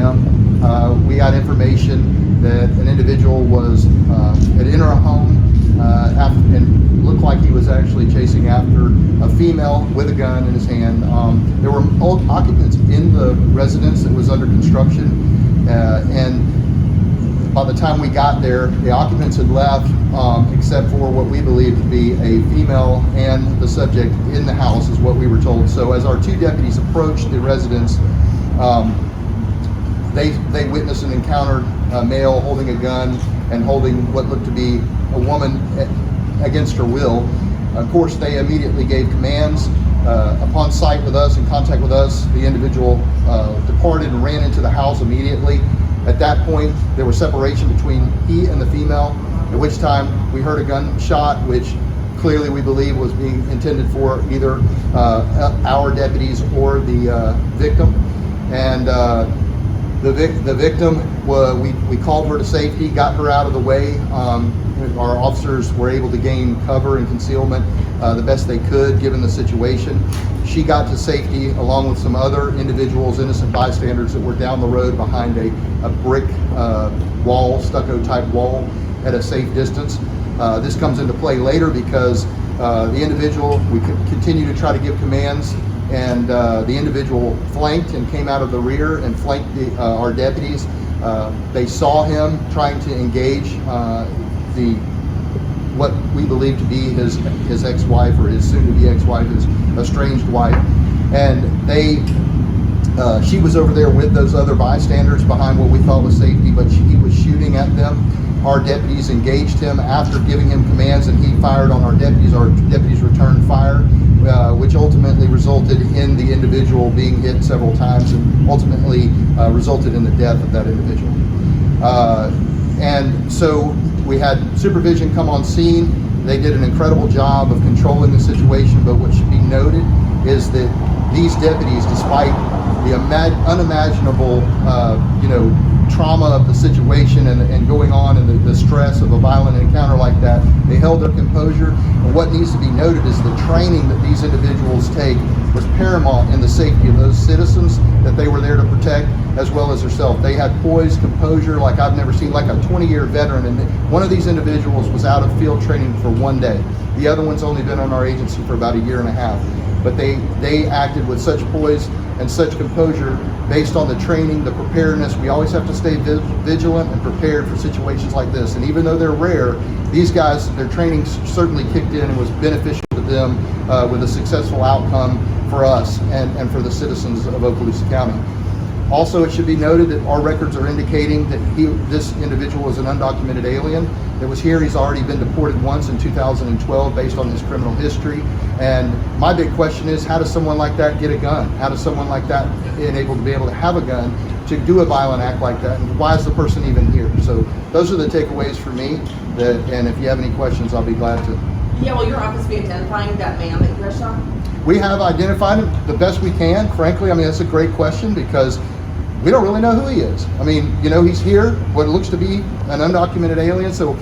him. We got information that an individual had entered a home and looked like he was actually chasing after a female with a gun in his hand. There were occupants in the residence that was under construction, and by the time we got there, the occupants had left, except for what we believe to be a female and the subject in the house, is what we were told. So as our two deputies approached the residence, they witnessed and encountered a male holding a gun and holding what looked to be a woman against her will. Of course, they immediately gave commands. Upon sight with us and contact with us, the individual departed and ran into the house immediately. At that point, there was separation between he and the female, at which time we heard a gunshot, which clearly we believe was being intended for either our deputies or the victim. And the victim, we called her to safety, got her out of the way. Our officers were able to gain cover and concealment the best they could given the situation. She got to safety along with some other individuals, innocent bystanders that were down the road behind a brick wall, stucco type wall at a safe distance. This comes into play later because the individual, we could continue to try to give commands, and the individual flanked and came out of the rear and flanked our deputies. They saw him trying to engage what we believe to be his ex-wife, or his soon-to-be ex-wife, his estranged wife, and she was over there with those other bystanders behind what we thought was safety, but he was shooting at them. Our deputies engaged him after giving him commands, and he fired on our deputies. Our deputies returned fire, which ultimately resulted in the individual being hit several times and ultimately resulted in the death of that individual. And so we had supervision come on scene. They did an incredible job of controlling the situation, but what should be noted is that these deputies, despite the unimaginable trauma of the situation and going on and the stress of a violent encounter like that, they held their composure. And what needs to be noted is the training that these individuals take was paramount in the safety of those citizens that they were there to protect, as well as herself. They had poise, composure like I've never seen, like a 20-year veteran. And one of these individuals was out of field training for one day. The other one's only been on our agency for about a year and a half. But they acted with such poise and such composure based on the training, the preparedness. We always have to stay vigilant and prepared for situations like this. And even though they're rare, these guys, their training certainly kicked in and was beneficial to them with a successful outcome for us and for the citizens of Okaloosa County. Also, it should be noted that our records are indicating that this individual is an undocumented alien that was here. He's already been deported once in 2012 based on his criminal history. And my big question is, how does someone like that get a gun? How does someone like that enable to be able to have a gun to do a violent act like that? And why is the person even here? So those are the takeaways for me. And if you have any questions, I'll be glad to. Yeah, will your office be identifying that man that you guys shot? We have identified him the best we can. Frankly, I mean, that's a great question because we don't really know who he is. I mean, he's here, what looks to be an undocumented alien, so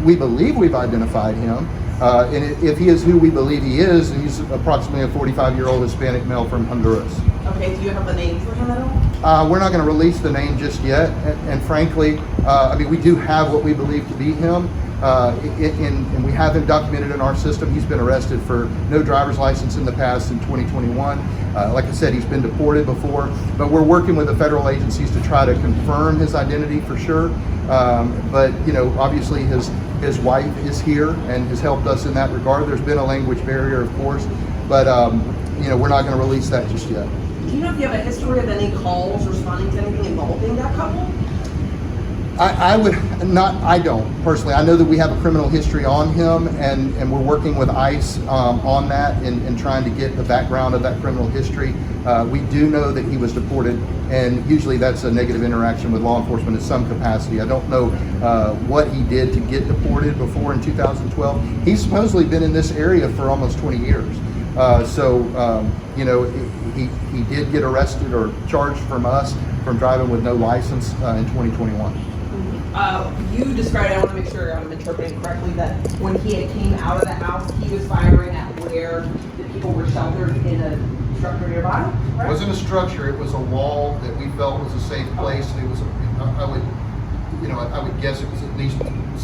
we believe we've identified him. And if he is who we believe he is, he's approximately a 45-year-old Hispanic male from Honduras. Okay, do you have the name for him at all? We're not going to release the name just yet. And frankly, I mean, we do have what we believe to be him. And we have him documented in our system. He's been arrested for no driver's license in the past in 2021. Like I said, he's been deported before, but we're working with the federal agencies to try to confirm his identity for sure. But obviously his wife is here and has helped us in that regard. There's been a language barrier, of course, but we're not going to release that just yet. Do you know if you have a history of any calls responding to anything involving that couple? I don't personally. I know that we have a criminal history on him, and we're working with ICE on that and trying to get the background of that criminal history. We do know that he was deported, and usually that's a negative interaction with law enforcement in some capacity. I don't know what he did to get deported before in 2012. He's supposedly been in this area for almost 20 years. He did get arrested or charged from us from driving with no license in 2021. You described, I want to make sure I'm interpreting correctly, that when he came out of the house, he was firing at where the people were sheltered in a structure nearby, It right? wasn't a structure, it was a wall that we felt was a safe place. It was, I would guess it was at least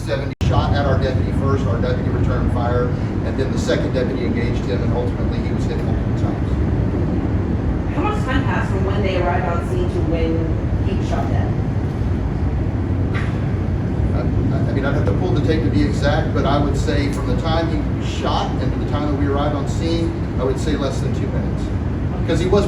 70 shot at our deputy first. Our deputy returned fire, and then the second deputy engaged him, and ultimately he was hit multiple times. How much time passed from when they arrived on scene to when he was shot dead? I mean, I'd have to pull the tape to be exact, but I would say from the time he was shot and to the time that we arrived on scene, I would say less than 2 minutes. Because he was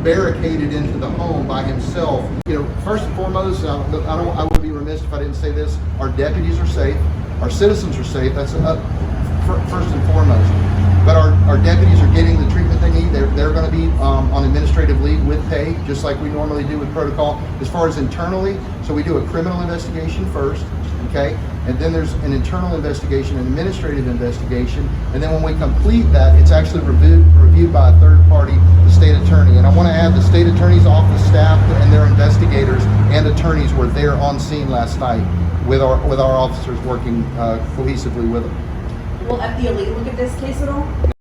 barricaded into the home by himself. You know, first and foremost, I would be remiss if I didn't say this. Our deputies are safe. Our citizens are safe. That's first and foremost. But our deputies are getting the treatment they need. They're going to be on administrative leave with pay, just like we normally do with protocol. As far as internally, so we do a criminal investigation first, okay? And then there's an internal investigation, an administrative investigation, and then when we complete that, it's actually reviewed by a third party, the state attorney. And I want to add the state attorney's office staff and their investigators and attorneys were there on scene last night with our officers working cohesively with them. Will FDLE look at this case at all?